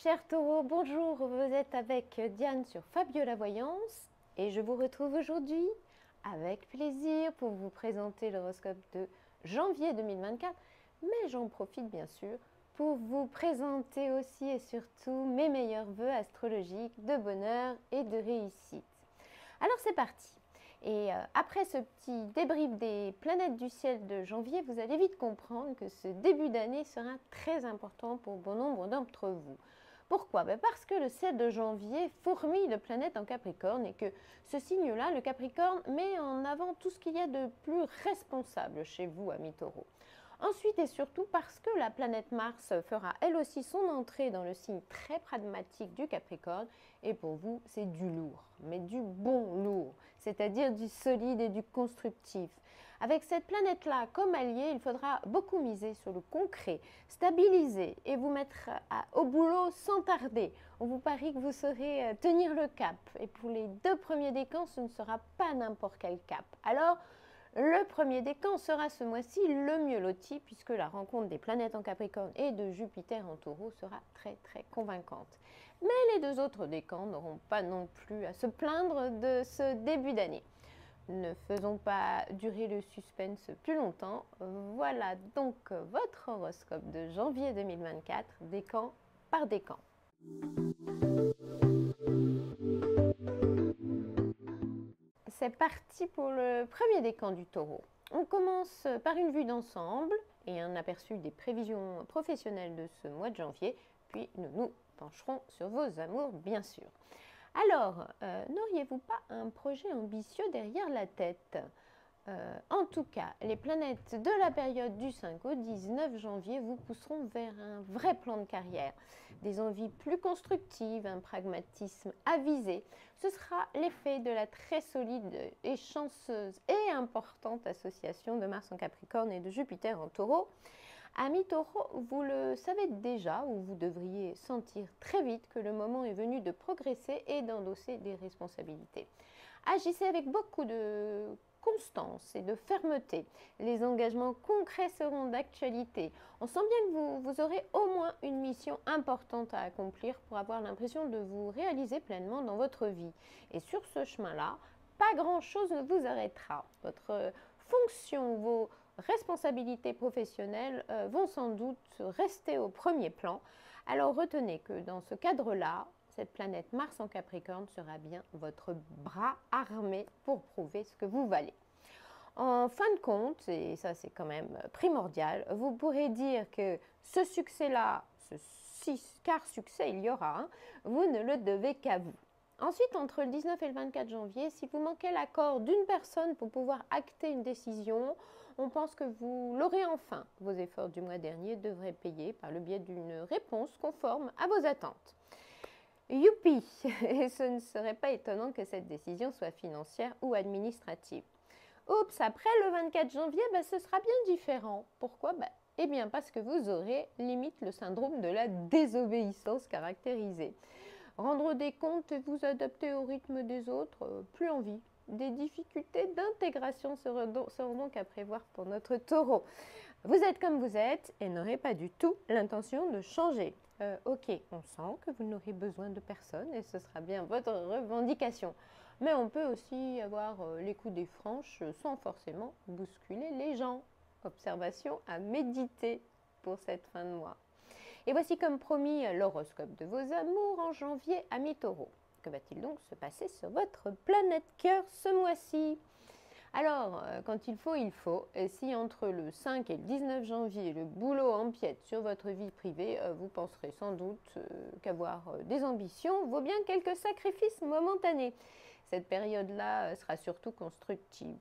chers taureaux, bonjour, vous êtes avec Diane sur Fabiola Voyance et je vous retrouve aujourd'hui avec plaisir pour vous présenter l'horoscope de janvier 2024, mais j'en profite bien sûr pour vous présenter aussi et surtout mes meilleurs vœux astrologiques de bonheur et de réussite. Alors c'est parti. Et après ce petit débrief des planètes du ciel de janvier, vous allez vite comprendre que ce début d'année sera très important pour bon nombre d'entre vous. Pourquoi? Parce que le 7 de janvier fourmille de planètes en Capricorne et que ce signe-là, le Capricorne, met en avant tout ce qu'il y a de plus responsable chez vous, amis taureaux. Ensuite et surtout parce que la planète Mars fera elle aussi son entrée dans le signe très pragmatique du Capricorne et pour vous c'est du lourd, mais du bon lourd, c'est-à-dire du solide et du constructif. Avec cette planète-là comme alliée, il faudra beaucoup miser sur le concret, stabiliser et vous mettre au boulot sans tarder. On vous parie que vous saurez tenir le cap et pour les 2 premiers décans, ce ne sera pas n'importe quel cap. Alors, le premier décan sera ce mois-ci le mieux loti puisque la rencontre des planètes en Capricorne et de Jupiter en Taureau sera très convaincante. Mais les 2 autres décans n'auront pas non plus à se plaindre de ce début d'année. Ne faisons pas durer le suspense plus longtemps. Voilà donc votre horoscope de janvier 2024, décan par décan. C'est parti pour le premier décan du Taureau. On commence par une vue d'ensemble et un aperçu des prévisions professionnelles de ce mois de janvier, puis nous nous pencherons sur vos amours bien sûr. Alors, n'auriez-vous pas un projet ambitieux derrière la tête ? En tout cas, les planètes de la période du 5 au 19 janvier vous pousseront vers un vrai plan de carrière, des envies plus constructives, un pragmatisme avisé. Ce sera l'effet de la très solide et chanceuse et importante association de Mars en Capricorne et de Jupiter en Taureau. Amis Taureau, vous le savez déjà ou vous devriez sentir très vite que le moment est venu de progresser et d'endosser des responsabilités. Agissez avec beaucoup de constance et de fermeté. Les engagements concrets seront d'actualité. On sent bien que vous aurez au moins une mission importante à accomplir pour avoir l'impression de vous réaliser pleinement dans votre vie. Et sur ce chemin-là, pas grand-chose ne vous arrêtera. Votre fonction, vos responsabilités professionnelles vont sans doute rester au premier plan. Alors retenez que dans ce cadre-là, cette planète Mars en Capricorne sera bien votre bras armé pour prouver ce que vous valez. En fin de compte, et ça c'est quand même primordial, vous pourrez dire que ce succès-là, car succès il y aura, vous ne le devez qu'à vous. Ensuite, entre le 19 et le 24 janvier, si vous manquez l'accord d'une personne pour pouvoir acter une décision, on pense que vous l'aurez enfin. Vos efforts du mois dernier devraient payer par le biais d'une réponse conforme à vos attentes. Youpi! Et ce ne serait pas étonnant que cette décision soit financière ou administrative. Oups, après le 24 janvier, ce sera bien différent. Pourquoi? Eh bien parce que vous aurez limite le syndrome de la désobéissance caractérisée. Rendre des comptes et vous adapter au rythme des autres, plus envie. Des difficultés d'intégration seront donc à prévoir pour notre taureau. Vous êtes comme vous êtes et n'aurez pas du tout l'intention de changer. Ok, on sent que vous n'aurez besoin de personne et ce sera bien votre revendication. Mais on peut aussi avoir les coups des franches sans forcément bousculer les gens. Observation à méditer pour cette fin de mois. Et voici comme promis l'horoscope de vos amours en janvier, amis taureaux. Que va-t-il donc se passer sur votre planète cœur ce mois-ci? Alors, quand il faut, il faut. Et si entre le 5 et le 19 janvier, le boulot empiète sur votre vie privée, vous penserez sans doute qu'avoir des ambitions vaut bien quelques sacrifices momentanés. Cette période-là sera surtout constructive.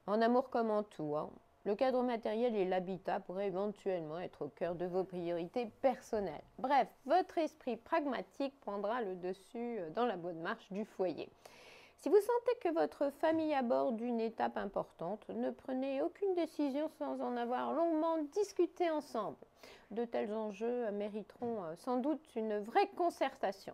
En amour comme en tout, le cadre matériel et l'habitat pourraient éventuellement être au cœur de vos priorités personnelles. Bref, votre esprit pragmatique prendra le dessus dans la bonne marche du foyer. Si vous sentez que votre famille aborde une étape importante, ne prenez aucune décision sans en avoir longuement discuté ensemble. De tels enjeux mériteront sans doute une vraie concertation.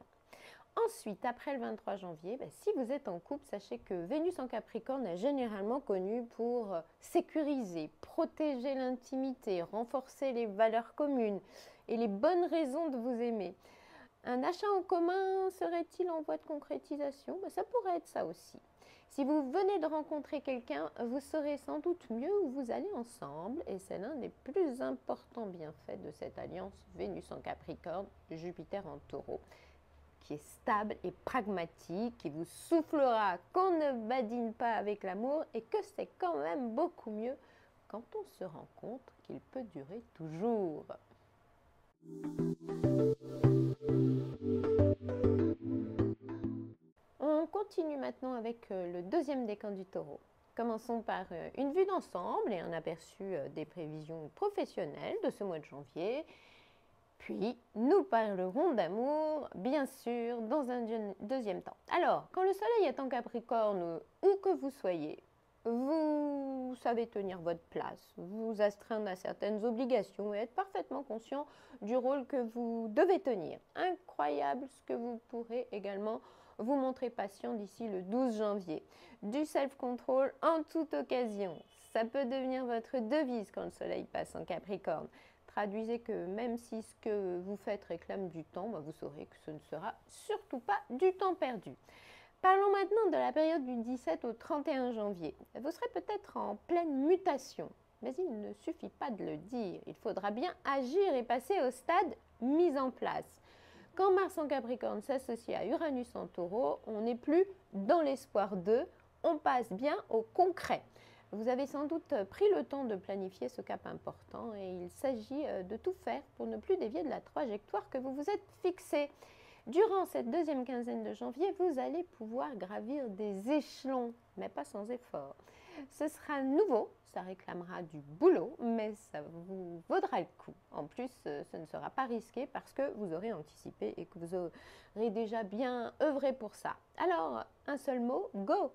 Ensuite, après le 23 janvier, si vous êtes en couple, sachez que Vénus en Capricorne est généralement connue pour sécuriser, protéger l'intimité, renforcer les valeurs communes et les bonnes raisons de vous aimer. Un achat en commun serait-il en voie de concrétisation? Ça pourrait être ça aussi. Si vous venez de rencontrer quelqu'un, vous saurez sans doute mieux où vous allez ensemble et c'est l'un des plus importants bienfaits de cette alliance Vénus en Capricorne, Jupiter en Taureau, qui est stable et pragmatique, qui vous soufflera qu'on ne badine pas avec l'amour et que c'est quand même beaucoup mieux quand on se rend compte qu'il peut durer toujours. On continue maintenant avec le deuxième décan du Taureau. Commençons par une vue d'ensemble et un aperçu des prévisions professionnelles de ce mois de janvier. Puis, nous parlerons d'amour, bien sûr, dans un deuxième temps. Alors, quand le soleil est en Capricorne, où que vous soyez, vous savez tenir votre place, vous astreindre à certaines obligations et être parfaitement conscient du rôle que vous devez tenir. Incroyable ce que vous pourrez également vous montrer patient d'ici le 12 janvier. Du self-control en toute occasion. Ça peut devenir votre devise quand le soleil passe en Capricorne. Traduisez que même si ce que vous faites réclame du temps, vous saurez que ce ne sera surtout pas du temps perdu. Parlons maintenant de la période du 17 au 31 janvier. Vous serez peut-être en pleine mutation, mais il ne suffit pas de le dire. Il faudra bien agir et passer au stade mise en place. Quand Mars en Capricorne s'associe à Uranus en Taureau, on n'est plus dans l'espoir d'eux, on passe bien au concret. Vous avez sans doute pris le temps de planifier ce cap important et il s'agit de tout faire pour ne plus dévier de la trajectoire que vous vous êtes fixée. Durant cette deuxième quinzaine de janvier, vous allez pouvoir gravir des échelons, mais pas sans effort. Ce sera nouveau, ça réclamera du boulot, mais ça vous vaudra le coup. En plus, ce ne sera pas risqué parce que vous aurez anticipé et que vous aurez déjà bien œuvré pour ça. Alors, un seul mot, go!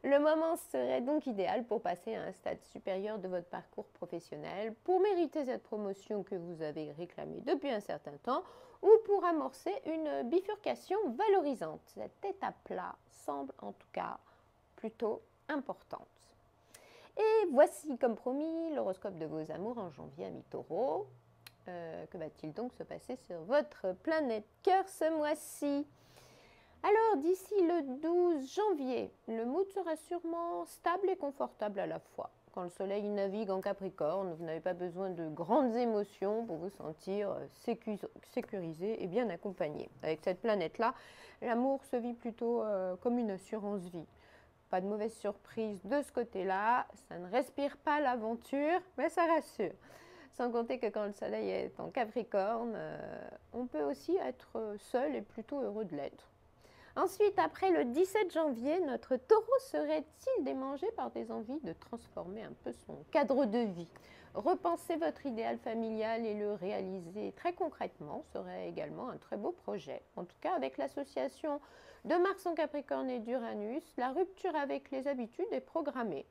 Le moment serait donc idéal pour passer à un stade supérieur de votre parcours professionnel, pour mériter cette promotion que vous avez réclamée depuis un certain temps ou pour amorcer une bifurcation valorisante. Cette étape-là semble en tout cas plutôt importante. Et voici comme promis l'horoscope de vos amours en janvier, amis taureaux. Que va-t-il donc se passer sur votre planète cœur ce mois-ci ? Alors, d'ici le 12 janvier, le mood sera sûrement stable et confortable à la fois. Quand le soleil navigue en Capricorne, vous n'avez pas besoin de grandes émotions pour vous sentir sécurisé et bien accompagné. Avec cette planète-là, l'amour se vit plutôt comme une assurance vie. Pas de mauvaise surprise de ce côté-là, ça ne respire pas l'aventure, mais ça rassure. Sans compter que quand le soleil est en Capricorne, on peut aussi être seul et plutôt heureux de l'être. Ensuite, après le 17 janvier, notre taureau serait-il démangé par des envies de transformer un peu son cadre de vie? Repenser votre idéal familial et le réaliser très concrètement serait également un très beau projet. En tout cas, avec l'association de Mars en Capricorne et d'Uranus, la rupture avec les habitudes est programmée.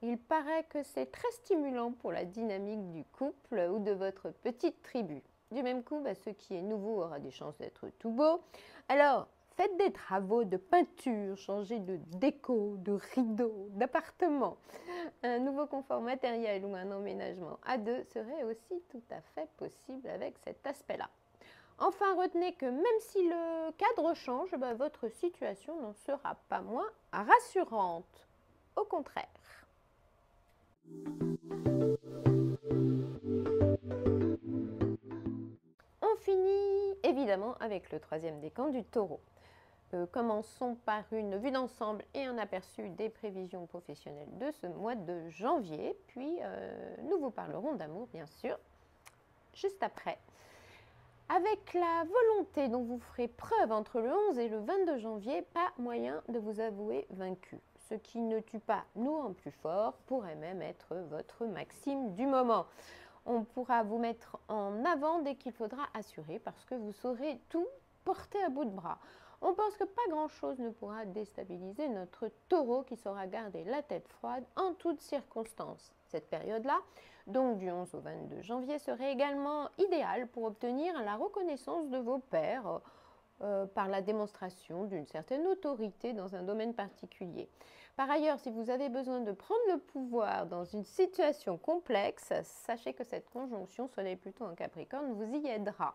Il paraît que c'est très stimulant pour la dynamique du couple ou de votre petite tribu. Du même coup, ce qui est nouveau aura des chances d'être tout beau. Alors, faites des travaux de peinture, changez de déco, de rideaux, d'appartement. Un nouveau confort matériel ou un emménagement à deux serait aussi tout à fait possible avec cet aspect-là. Enfin, retenez que même si le cadre change, votre situation n'en sera pas moins rassurante. Au contraire. On finit évidemment avec le troisième décan du Taureau. Commençons par une vue d'ensemble et un aperçu des prévisions professionnelles de ce mois de janvier, puis nous vous parlerons d'amour bien sûr, juste après. Avec la volonté dont vous ferez preuve entre le 11 et le 22 janvier, pas moyen de vous avouer vaincu. Ce qui ne tue pas nous rend plus fort pourrait même être votre maxime du moment. On pourra vous mettre en avant dès qu'il faudra assurer parce que vous saurez tout porter à bout de bras. On pense que pas grand-chose ne pourra déstabiliser notre taureau qui saura garder la tête froide en toutes circonstances. Cette période-là, donc du 11 au 22 janvier, serait également idéale pour obtenir la reconnaissance de vos pairs par la démonstration d'une certaine autorité dans un domaine particulier. Par ailleurs, si vous avez besoin de prendre le pouvoir dans une situation complexe, sachez que cette conjonction, soleil Pluton en Capricorne, vous y aidera.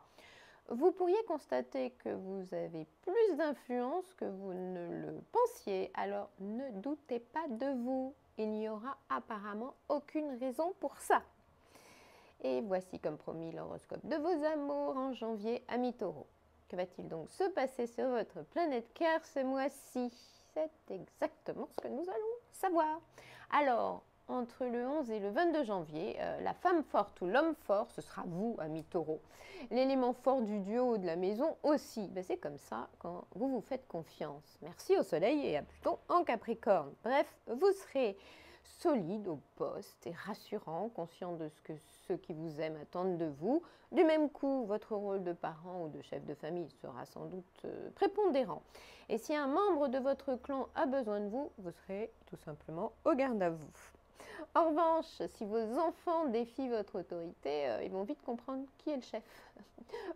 vous pourriez constater que vous avez plus d'influence que vous ne le pensiez. Alors ne doutez pas de vous. Il n'y aura apparemment aucune raison pour ça. Et voici comme promis l'horoscope de vos amours en janvier, amis Taureaux. Que va-t-il donc se passer sur votre planète cœur ce mois-ci? C'est exactement ce que nous allons savoir. Alors, entre le 11 et le 22 janvier, la femme forte ou l'homme fort, ce sera vous, amis Taureaux. L'élément fort du duo ou de la maison aussi. Ben, c'est comme ça quand vous vous faites confiance. Merci au Soleil et à Pluton en Capricorne. Bref, vous serez solide au poste et rassurant, conscient de ce que ceux qui vous aiment attendent de vous. Du même coup, votre rôle de parent ou de chef de famille sera sans doute prépondérant. Et si un membre de votre clan a besoin de vous, vous serez tout simplement au garde à vous. En revanche, si vos enfants défient votre autorité, ils vont vite comprendre qui est le chef.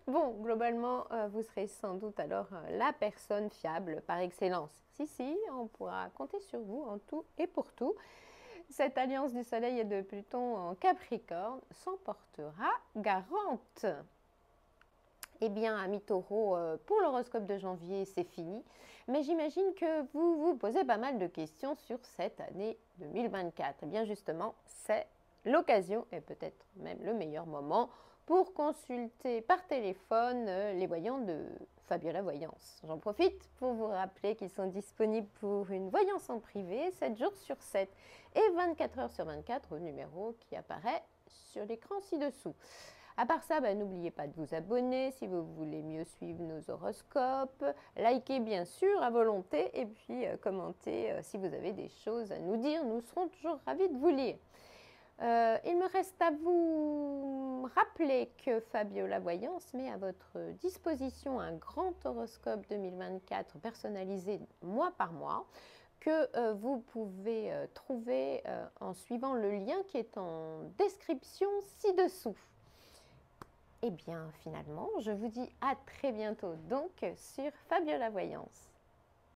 Bon, globalement, vous serez sans doute alors la personne fiable par excellence. Si, on pourra compter sur vous en tout et pour tout. Cette alliance du Soleil et de Pluton en Capricorne s'en portera garante. Eh bien, amis Taureaux, pour l'horoscope de janvier, c'est fini. Mais j'imagine que vous vous posez pas mal de questions sur cette année 2024. Eh bien, justement, c'est l'occasion et peut-être même le meilleur moment pour consulter par téléphone les voyants de Fabiola Voyance. J'en profite pour vous rappeler qu'ils sont disponibles pour une voyance en privé 7 jours sur 7 et 24 heures sur 24 au numéro qui apparaît sur l'écran ci-dessous. À part ça, n'oubliez pas de vous abonner si vous voulez mieux suivre nos horoscopes, likez bien sûr à volonté et puis commentez si vous avez des choses à nous dire. Nous serons toujours ravis de vous lire. Il me reste à vous rappeler que Fabiola Voyance met à votre disposition un grand horoscope 2024 personnalisé mois par mois que vous pouvez trouver en suivant le lien qui est en description ci-dessous. Et bien finalement, je vous dis à très bientôt donc sur Fabiola Voyance.